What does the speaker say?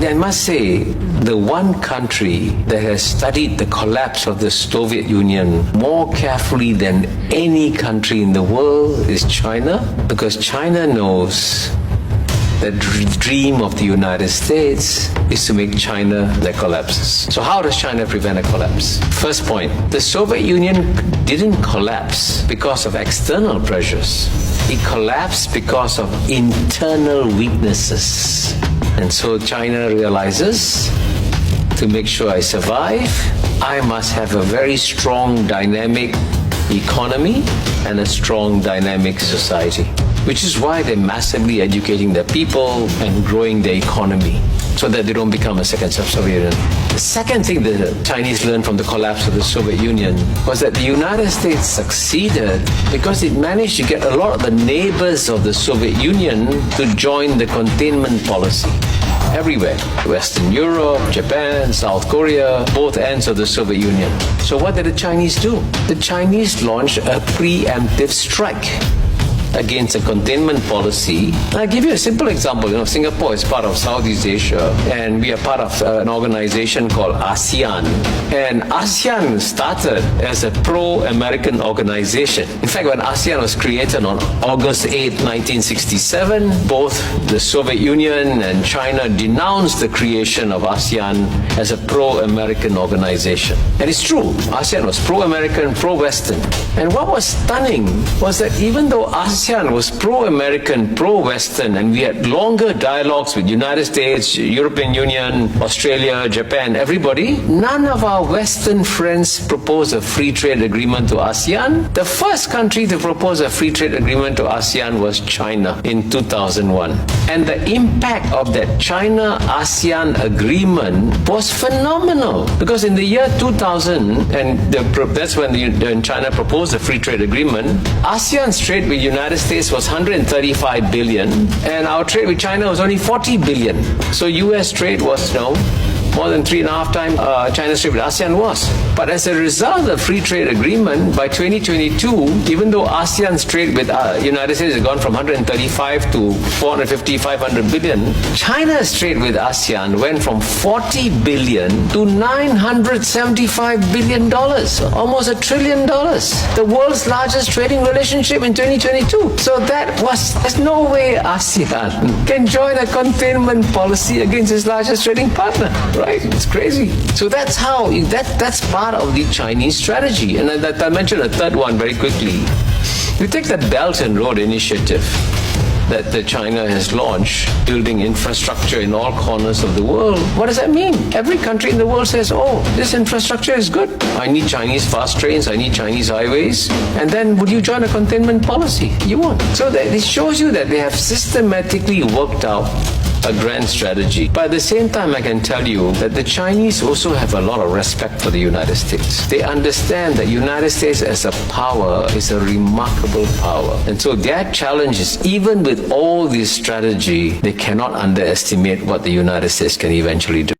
I must say, the one country that has studied the collapse of the Soviet Union more carefully than any country in the world is China, because China knows the dream of the United States is to make China that collapses. So how does China prevent a collapse? First point, the Soviet Union didn't collapse because of external pressures. It collapsed because of internal weaknesses. And so China realizes, to make sure I survive, I must have a very strong, dynamic economy and a strong, dynamic society. Which is why they're massively educating their people and growing their economy so that they don't become a second Soviet Union. The second thing that the Chinese learned from the collapse of the Soviet Union was that the United States succeeded because it managed to get a lot of the neighbors of the Soviet Union to join the containment policy. Everywhere. Western Europe, Japan, South Korea, both ends of the Soviet Union. So what did the Chinese do? The Chinese launched a preemptive strike against a containment policy. I'll give you a simple example. Singapore is part of Southeast Asia, and we are part of an organization called ASEAN. And ASEAN started as a pro-American organization. In fact, when ASEAN was created on August 8, 1967, both the Soviet Union and China denounced the creation of ASEAN as a pro-American organization. And it's true, ASEAN was pro-American, pro-Western. And what was stunning was that even though ASEAN was pro-American, pro-Western, and we had longer dialogues with United States, European Union, Australia, Japan, everybody, none of our Western friends proposed a free trade agreement to ASEAN. The first country to propose a free trade agreement to ASEAN was China in 2001. And the impact of that China-ASEAN agreement was phenomenal, because in the year 2000, and that's when China proposed a free trade agreement, ASEAN's trade with United States was 135 billion, and our trade with China was only 40 billion. So US trade was more than 3.5 times China's trade with ASEAN was. But as a result of the free trade agreement, by 2022, even though ASEAN's trade with United States has gone from 135 to 450, 500 billion, China's trade with ASEAN went from 40 billion to 975 billion dollars, almost $1 trillion. The world's largest trading relationship in 2022. So there's no way ASEAN can join a containment policy against its largest trading partner. Right? It's crazy. So that's how, that's part of the Chinese strategy. And I mentioned a third one very quickly. You take the Belt and Road Initiative that China has launched, building infrastructure in all corners of the world. What does that mean? Every country in the world says, oh, this infrastructure is good. I need Chinese fast trains, I need Chinese highways. And then would you join a containment policy? You won't. So it shows you that they have systematically worked out a grand strategy. But at the same time, I can tell you that the Chinese also have a lot of respect for the United States. They understand that United States as a power is a remarkable power. And so their challenge is, even with all this strategy, they cannot underestimate what the United States can eventually do.